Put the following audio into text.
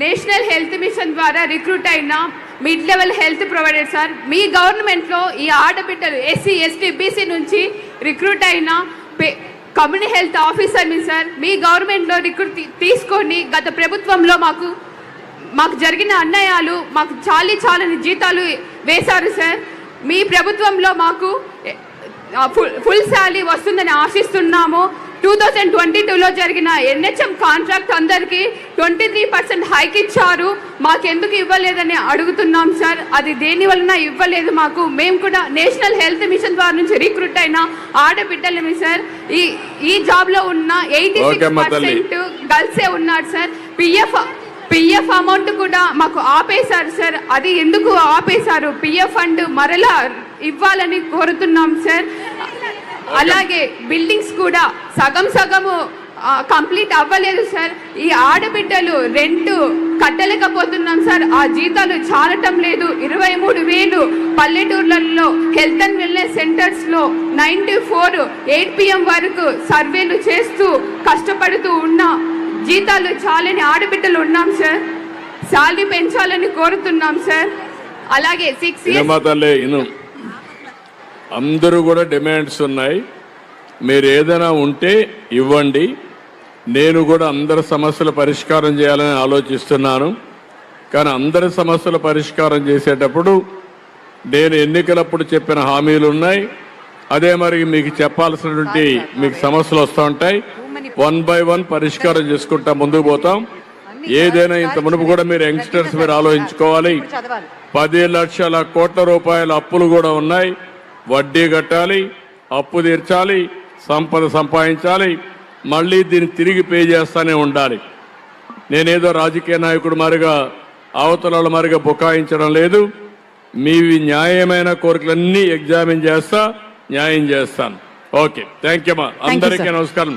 National health mission ద్వారా recruit అయిన mid level health provider sir. మీ గవర్నమెంట్లో ఈ ఆడబిడ్డలు ఎస్సీ ఎస్టీ బీసీ నుంచి రిక్రూట్ అయిన కమ్యూనిటీ హెల్త్ ఆఫీసర్ని సార్ మీ గవర్నమెంట్లో రిక్రూట్ తీసుకొని గత ప్రభుత్వంలో మాకు జరిగిన అన్యాయాలు మాకు చాలని జీతాలు వేశారు సార్. మీ ప్రభుత్వంలో మాకు ఫుల్ శాలరీ వస్తుందని ఆశిస్తున్నాము. 2022లో జరిగిన NHM కాంట్రాక్ట్ అందరికీ 23% హైక్ ఇచ్చారు. మాకెందుకు ఇవ్వలేదని అడుగుతున్నాం సార్. అది దేని వలన ఇవ్వలేదు మాకు. మేము కూడా నేషనల్ హెల్త్ మిషన్ ద్వారా నుంచి రిక్రూట్ అయిన ఆడబిడ్డలమి సార్. ఈ జాబ్లో ఉన్న 86% గర్ల్సే ఉన్నారు సార్. పిఎఫ్ అమౌంట్ కూడా మాకు ఆపేశారు సార్. అది ఎందుకు ఆపేశారు? పిఎఫ్ ఫండ్ మరలా ఇవ్వాలని కోరుతున్నాం సార్. అలాగే బిల్డింగ్స్ కూడా సగము కంప్లీట్ అవ్వలేదు సార్. ఈ ఆడబిడ్డలు రెంట్ కట్టలేకపోతున్నాం సార్. ఆ జీతాలు చాలటం లేదు. 23,000 పల్లెటూర్లలో హెల్త్ అండ్ వెల్నెస్ సెంటర్స్లో 9 to 4 8 PM వరకు సర్వేలు చేస్తూ కష్టపడుతూ ఉన్న జీతాలు చాలని ఆడబిడ్డలు ఉన్నాం సార్. శాలరీ పెంచాలని కోరుతున్నాం సార్. అలాగే 6 years అందరూ కూడా డిమాండ్స్ ఉన్నాయి. మీరు ఏదైనా ఉంటే ఇవ్వండి. నేను కూడా అందరి సమస్యల పరిష్కారం చేయాలని ఆలోచిస్తున్నాను. కానీ అందరి సమస్యల పరిష్కారం చేసేటప్పుడు నేను ఎన్నికలప్పుడు చెప్పిన హామీలు ఉన్నాయి. అదే మరి మీకు చెప్పాల్సినటువంటి మీకు సమస్యలు వస్తూ ఉంటాయి. 1 by 1 పరిష్కారం చేసుకుంటా ముందుకు పోతాం. ఏదైనా ఇంత మునుపు కూడా మీరు యంగ్స్టర్స్ మీరు ఆలోచించుకోవాలి. 10 లక్షల కోట్ల రూపాయల అప్పులు కూడా ఉన్నాయి. వడ్డీ కట్టాలి, అప్పు తీర్చాలి, సంపద సంపాదించాలి, మళ్ళీ దీన్ని తిరిగి పే చేస్తూనే ఉండాలి. నేనేదో రాజకీయ నాయకుడు మారిగా అవతల మారిగా బుకాయించడం లేదు. మీవి న్యాయమైన కోరికలన్నీ ఎగ్జామిన్ చేస్తా, న్యాయం చేస్తాను. ఓకే, థ్యాంక్ యూ అమ్మా. అందరికీ నమస్కారం.